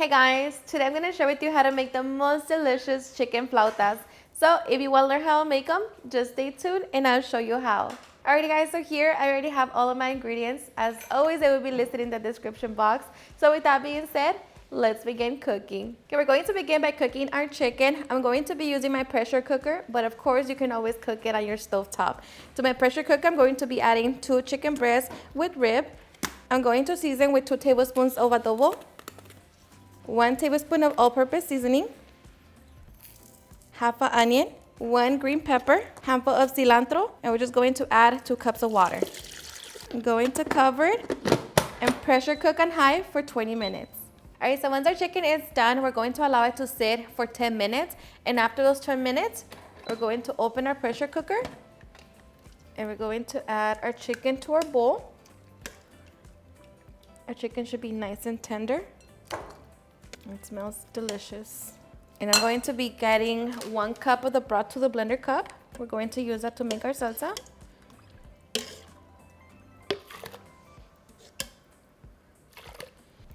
Hey guys, today I'm going to share with you how to make the most delicious chicken flautas. So if you want to learn how to make them, just stay tuned and I'll show you how. Alrighty guys, so here I already have all of my ingredients. As always, they will be listed in the description box. So with that being said, let's begin cooking. Okay, we're going to begin by cooking our chicken. I'm going to be using my pressure cooker, but of course you can always cook it on your stove top. To my pressure cooker, I'm going to be adding 2 chicken breasts with rib. I'm going to season with 2 tablespoons of adobo, 1 tablespoon of all-purpose seasoning, half an onion, 1 green pepper, handful of cilantro, and we're just going to add 2 cups of water. I'm going to cover it and pressure cook on high for 20 minutes. Alright, so once our chicken is done, we're going to allow it to sit for 10 minutes. And after those 10 minutes, we're going to open our pressure cooker and we're going to add our chicken to our bowl. Our chicken should be nice and tender. It smells delicious. And I'm going to be getting 1 cup of the broth to the blender cup. We're going to use that to make our salsa.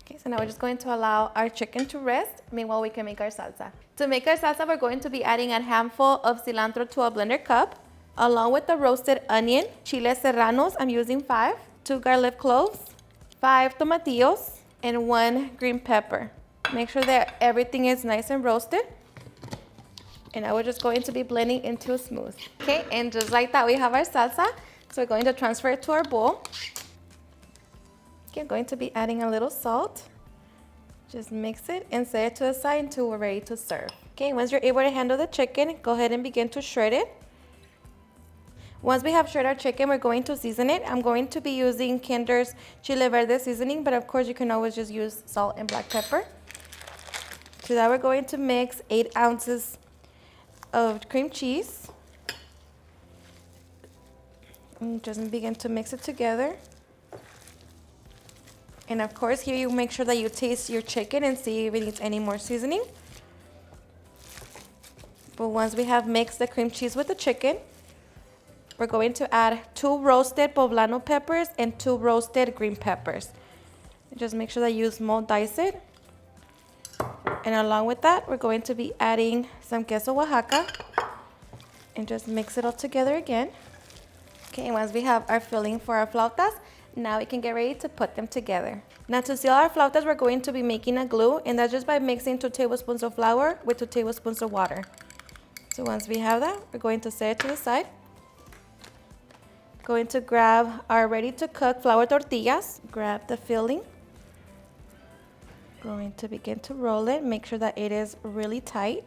Okay, so now we're just going to allow our chicken to rest. Meanwhile, we can make our salsa. To make our salsa, we're going to be adding a handful of cilantro to a blender cup, along with the roasted onion, chiles serranos, I'm using 5, 2 garlic cloves, 5 tomatillos, and 1 green pepper. Make sure that everything is nice and roasted. And now we're just going to be blending into smooth. Okay, and just like that, we have our salsa. So we're going to transfer it to our bowl. Okay, I'm going to be adding a little salt. Just mix it and set it to the side until we're ready to serve. Okay, once you're able to handle the chicken, go ahead and begin to shred it. Once we have shredded our chicken, we're going to season it. I'm going to be using Kinder's Chile Verde seasoning, but of course you can always just use salt and black pepper. To that, we're going to mix 8 ounces of cream cheese. And just begin to mix it together. And of course, here you make sure that you taste your chicken and see if it needs any more seasoning. But once we have mixed the cream cheese with the chicken, we're going to add 2 roasted poblano peppers and 2 roasted green peppers. Just make sure that you small dice it. And along with that, we're going to be adding some queso Oaxaca and just mix it all together again. Okay, and once we have our filling for our flautas, now we can get ready to put them together. Now to seal our flautas, we're going to be making a glue, and that's just by mixing 2 tablespoons of flour with 2 tablespoons of water. So once we have that, we're going to set it to the side. Going to grab our ready to cook flour tortillas, grab the filling. Going to begin to roll it, make sure that it is really tight.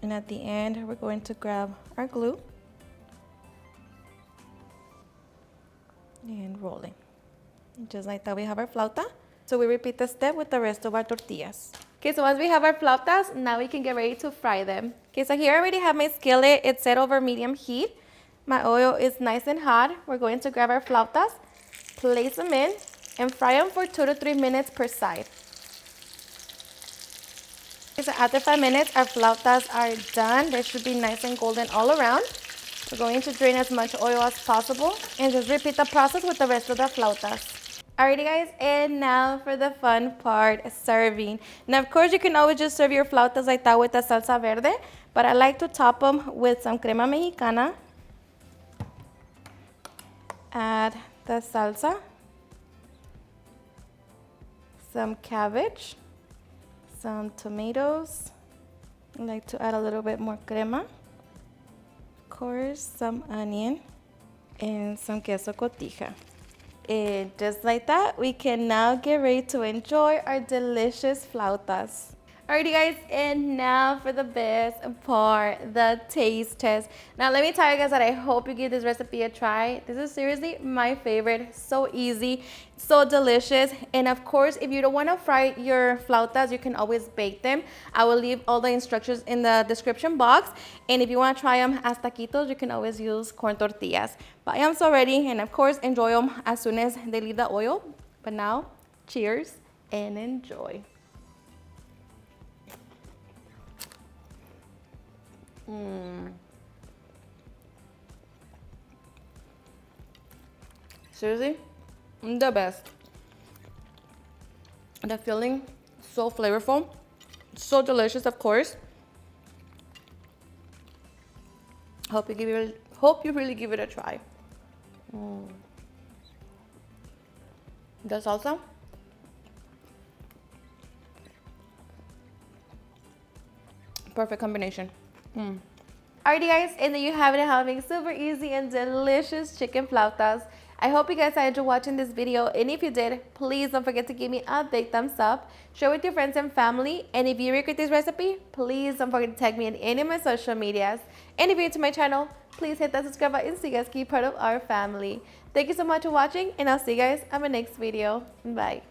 And at the end, we're going to grab our glue and roll it. Just like that, we have our flauta. So we repeat the step with the rest of our tortillas. Okay, so once we have our flautas, now we can get ready to fry them. Okay, so here I already have my skillet. It's set over medium heat. My oil is nice and hot. We're going to grab our flautas, place them in, and fry them for 2 to 3 minutes per side. Okay, so after 5 minutes, our flautas are done. They should be nice and golden all around. We're going to drain as much oil as possible and just repeat the process with the rest of the flautas. Alrighty guys, and now for the fun part, serving. Now of course you can always just serve your flautas like that with the salsa verde, but I like to top them with some crema mexicana. Add the salsa, some cabbage, some tomatoes. I like to add a little bit more crema. Of course, some onion and some queso cotija. And just like that, we can now get ready to enjoy our delicious flautas. Alrighty guys, and now for the best part, the taste test. Now let me tell you guys that I hope you give this recipe a try. This is seriously my favorite. So easy, so delicious. And of course, if you don't want to fry your flautas, you can always bake them. I will leave all the instructions in the description box. And if you want to try them as taquitos, you can always use corn tortillas. But I am so ready, and of course, enjoy them as soon as they leave the oil. But now, cheers and enjoy. Seriously, The best. The filling, so flavorful, so delicious, of course. Hope you really give it a try. The salsa. Perfect combination. Alrighty guys, and there you have it, having super easy and delicious chicken flautas. I hope you guys enjoyed watching this video, and if you did, please don't forget to give me a big thumbs up, share with your friends and family, and if you regret this recipe, please don't forget to tag me in any of my social medias, and if you're new to my channel, please hit that subscribe button so you guys can be part of our family. Thank you so much for watching, and I'll see you guys on my next video. Bye.